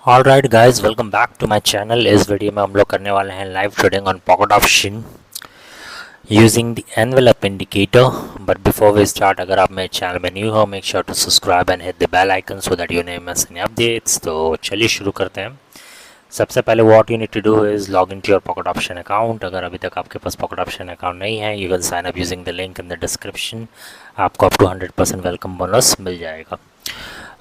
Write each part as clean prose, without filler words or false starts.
All right guys, welcome back to my channel. इस video में हम लोग करने वाले हैं live trading on Pocket Option using the envelope indicator. But before we start, अगर आप मेरे चैनल में न्यू हो, make sure to subscribe and hit the bell icon so that you never miss any updates. तो चलिए शुरू करते हैं। सबसे पहले what you need to do is log in to your pocket option account. अगर अभी तक आपके पास पॉकेट ऑप्शन अकाउंट नहीं है, you can sign up using the link in the description. आपको अप टू 100% वेलकम बोनस मिल जाएगा।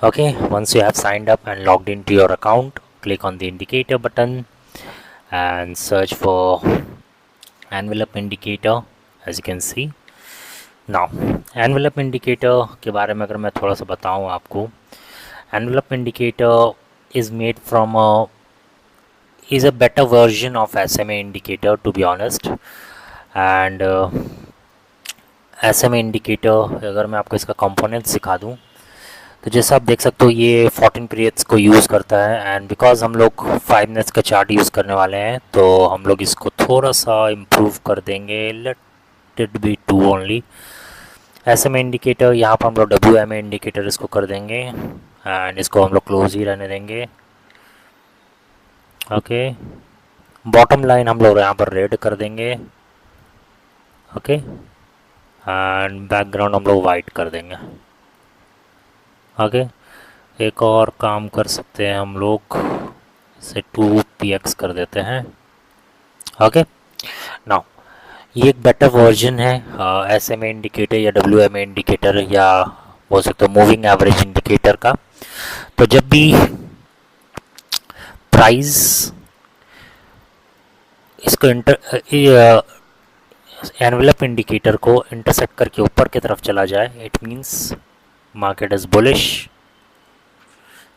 Okay, once you have signed up and logged into your account, click on the indicator button and search for envelope indicator. As you can see now, envelope indicator के बारे में अगर मैं थोड़ा सा बताऊं आपको, envelope indicator is made from a is a better version of SMA indicator, to be honest. And SMA indicator अगर मैं आपको इसका कंपोनेंट्स सिखा दूं, तो जैसा आप देख सकते हो ये 14 पीरियड्स को यूज़ करता है। एंड बिकॉज हम लोग 5 मिनट्स का चार्ट यूज़ करने वाले हैं, तो हम लोग इसको थोड़ा सा इम्प्रूव कर देंगे। Let it be 2 only. S M indicator यहाँ पर हम लोग WMA इंडिकेटर इसको कर देंगे एंड इसको हम लोग क्लोज ही रहने देंगे। ओके, बॉटम लाइन हम लोग यहाँ पर रेड कर देंगे। ओके, एंड बैकग्राउंड हम लोग वाइट कर देंगे। ओके, एक और काम कर सकते हैं हम लोग, इसे 2px कर देते हैं। ओके, नाउ ये एक बेटर वर्जन है एस एम ए इंडिकेटर या WMA इंडिकेटर या बोल सकते हो मूविंग एवरेज इंडिकेटर का। तो जब भी प्राइस इसको एनवेलप इंडिकेटर को इंटरसेक्ट करके ऊपर की तरफ चला जाए, it means market is bullish.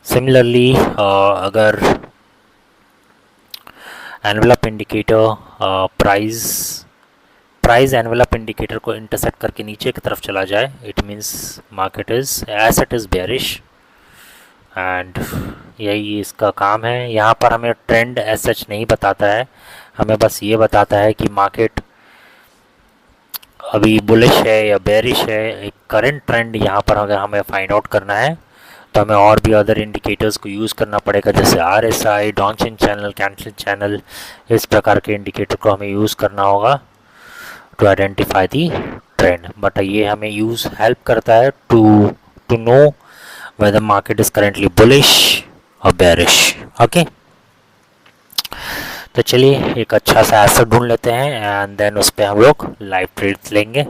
Similarly अगर envelope indicator price envelope indicator को इंटरसेक्ट करके नीचे की तरफ चला जाए, it means market is asset is bearish. And यही इसका काम है। यहाँ पर हमें ट्रेंड एज सच नहीं बताता है, हमें बस ये बताता है कि मार्केट अभी बुलिश है या बेयरिश है। एक करंट ट्रेंड यहाँ पर अगर हमें फाइंड आउट करना है, तो हमें और भी अदर इंडिकेटर्स को यूज़ करना पड़ेगा, जैसे RSI, Donchian channel, cancel channel. इस प्रकार के इंडिकेटर को हमें यूज़ करना होगा to identify the trend. But ये हमें यूज़ हेल्प करता है to know whether market is currently bullish or bearish. Okay, तो चलिए एक अच्छा सा एसेट ढूंढ लेते हैं एंड देन उस पर हम लोग लाइव ट्रेड्स लेंगे।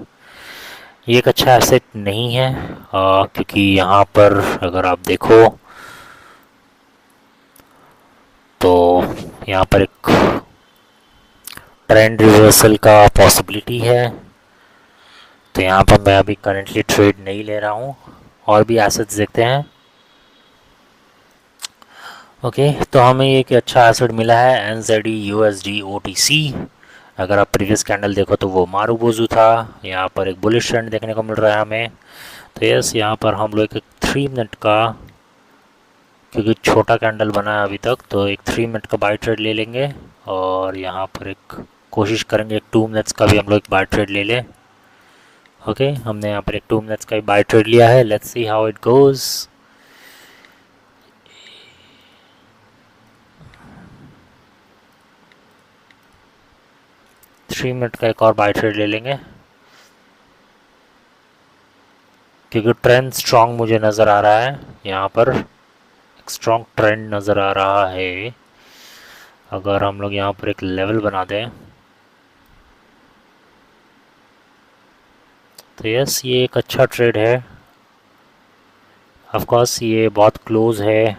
ये एक अच्छा एसेट नहीं है क्योंकि यहाँ पर अगर आप देखो तो यहाँ पर एक ट्रेंड रिवर्सल का पॉसिबिलिटी है। तो यहाँ पर मैं अभी करेंटली ट्रेड नहीं ले रहा हूँ, और भी एसेट्स देखते हैं। ओके, तो हमें एक अच्छा एसेट मिला है NZD USD OTC। अगर आप प्रीवियस कैंडल देखो तो वो मारूबोजू था। यहाँ पर एक बुलिश ट्रेंड देखने को मिल रहा है हमें। तो यस, यहाँ पर हम लोग एक 3 मिनट का, क्योंकि छोटा कैंडल बना है अभी तक, तो एक 3 मिनट का बाय ट्रेड ले लेंगे। और यहाँ पर एक कोशिश करेंगे एक 2 मिनट्स का भी हम लोग एक बाय ट्रेड ले लें। ओके, हमने यहाँ पर एक 2 मिनट्स का भी बाय ट्रेड लिया है। Let's see how it goes. 3 minute का एक और बाय ट्रेड ले लेंगे, क्योंकि ट्रेंड स्ट्रांग मुझे नज़र आ रहा है। यहाँ पर एक स्ट्रांग ट्रेंड नज़र आ रहा है। अगर हम लोग यहाँ पर एक लेवल बना दें, तो यस, ये एक अच्छा ट्रेड है। ऑफ कोर्स ये बहुत क्लोज है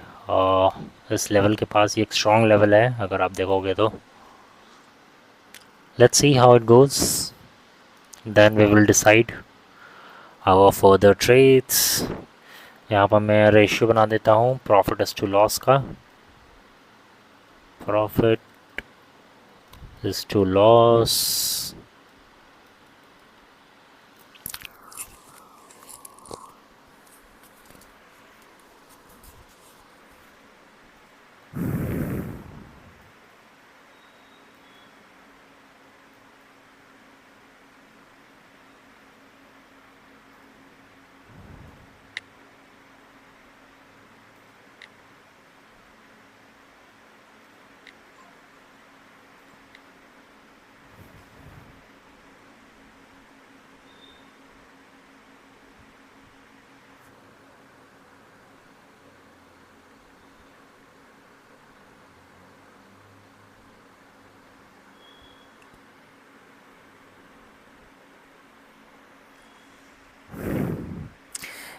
इस लेवल के पास। ये एक स्ट्रांग लेवल है अगर आप देखोगे तो। Let's see how it goes, then we will decide our further trades. यहाँ पर मैं रेशियो बना देता हूँ प्रॉफिट इज टू लॉस का। प्रॉफिट इज टू लॉस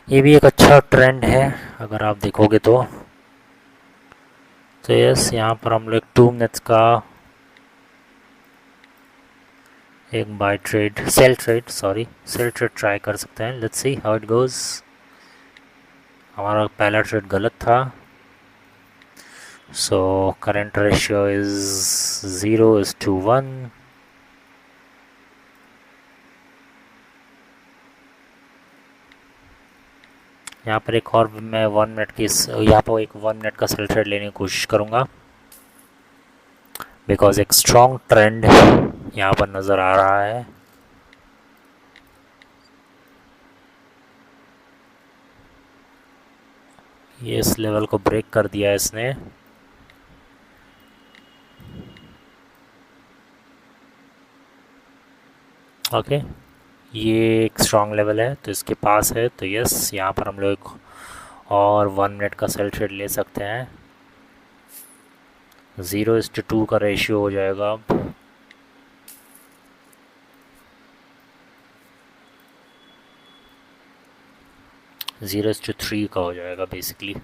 ये भी एक अच्छा ट्रेंड है अगर आप देखोगे तो यस यहाँ पर हम लोग 2 मिनट्स का एक buy trade sell trade try कर सकते हैं। Let's see how it goes. हमारा पहला ट्रेड गलत था, सो करंट रेशियो इज़ 0:1। यहाँ पर एक और मैं 1 मिनट की यहाँ पर एक 1 मिनट का सेल ट्रेड लेने की कोशिश करूँगा, बिकॉज एक स्ट्रॉन्ग ट्रेंड यहाँ पर नज़र आ रहा है। ये इस लेवल को ब्रेक कर दिया है इसने। ओके ये एक स्ट्रॉन्ग लेवल है तो इसके पास है, तो यस यहाँ पर हम लोग और 1 मिनट का सेल ट्रेड ले सकते हैं। 0:2 का रेशियो हो जाएगा अब। ज़ीरो टू 3 का हो जाएगा बेसिकली।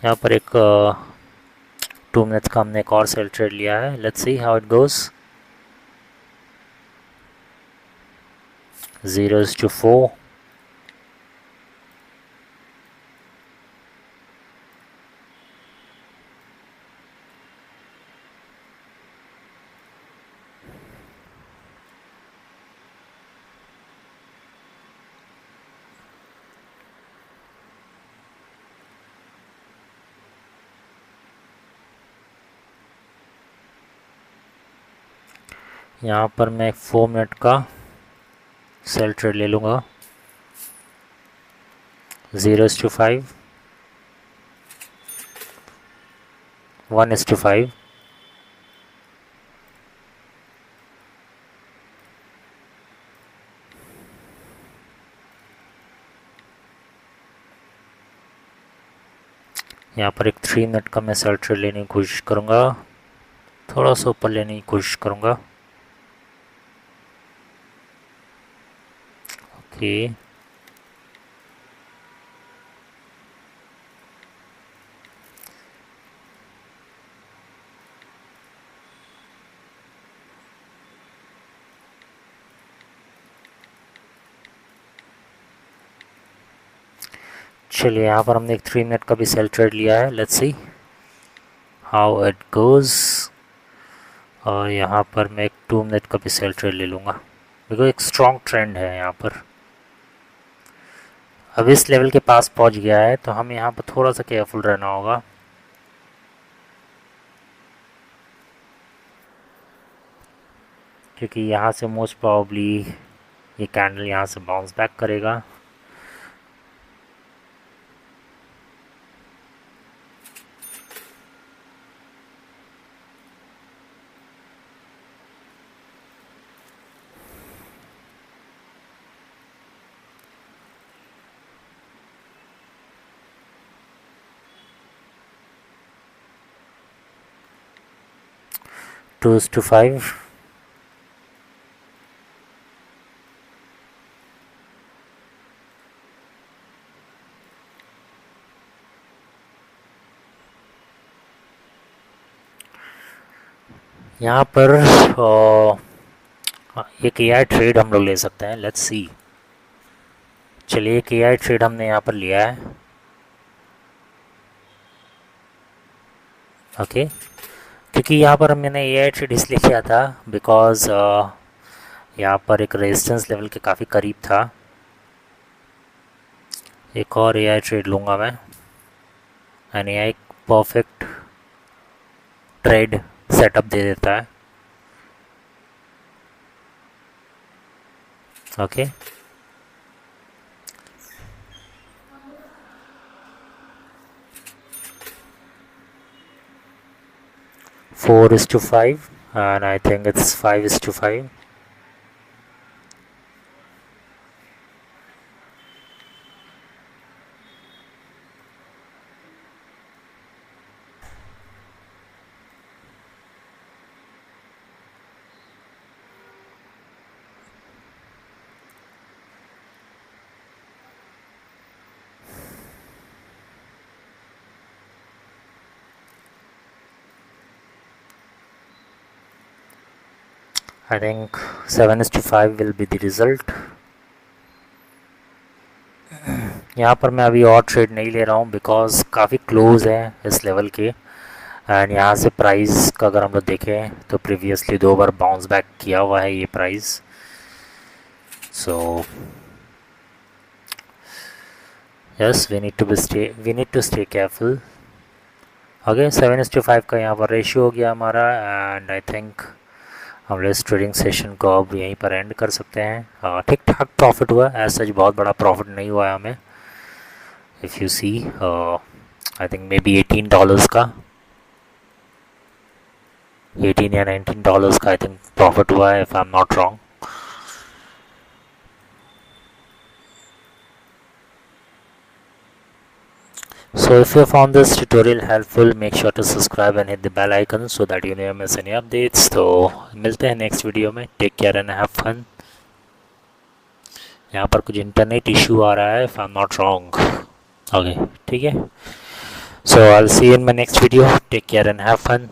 यहाँ पर एक 2 मिनट्स का हमने एक और सेल ट्रेड लिया है। Let's see how it goes. 0:4। यहाँ पर मैं 4 मिनट का सेल ट्रेड ले लूँगा। 0:5, 1:5। यहाँ पर एक 3 मिनट का मैं सेल ट्रेड लेने की कोशिश करूँगा, थोड़ा सा ऊपर लेने की कोशिश करूँगा। ओके चलिए यहाँ पर हमने एक 3 मिनट का भी सेल ट्रेड लिया है। Let's see how it goes. और यहाँ पर मैं एक 2 मिनट का भी सेल ट्रेड ले लूँगा, बिकॉज एक स्ट्रॉन्ग ट्रेंड है यहाँ पर। अब इस लेवल के पास पहुँच गया है तो हमें यहाँ पर थोड़ा सा केयरफुल रहना होगा। क्योंकि यहाँ से मोस्ट प्रॉब्ली ये कैंडल यहाँ से बाउंस बैक करेगा। Two is to 5। यहाँ पर एक एआई ट्रेड हम लोग ले सकते हैं। लेट्स सी। चलिए एक एआई ट्रेड हमने यहाँ पर लिया है। ओके क्योंकि यहाँ पर मैंने एआई ट्रेड इसलिए किया था बिकॉज यहाँ पर एक रेजिस्टेंस लेवल के काफ़ी करीब था। एक और एआई ट्रेड लूँगा मैं, and AI perfect trade setup दे देता है। Okay 4:5 and I think it's 5:5। I think 7:5 will be the result. यहाँ पर मैं अभी और ट्रेड नहीं ले रहा हूँ बिकॉज काफ़ी क्लोज है इस लेवल के, एंड यहाँ से प्राइस का अगर हम लोग देखें तो प्रीवियसली 2 बार बाउंस बैक किया हुआ है ये price. So yes, we need to stay careful. Okay, 7:5 का यहाँ पर रेशियो हो गया हमारा, एंड आई थिंक हम लोग इस ट्रेडिंग सेशन को अब यहीं पर एंड कर सकते हैं. ठीक ठाक प्रॉफिट हुआ, एज सच बहुत बड़ा प्रॉफिट नहीं हुआ है हमें. If you see, I think maybe $18 का, 18 या $19 का आई थिंक प्रॉफिट हुआ है, if I am not wrong. So if you found this tutorial helpful, make sure to subscribe and hit the bell icon so that you never miss any updates. तो मिलते हैं next video में. Take care and have fun. यहाँ पर कुछ internet issue आ रहा है, if I am not wrong. Okay, ठीक है. So I will see you in my next video. Take care and have fun.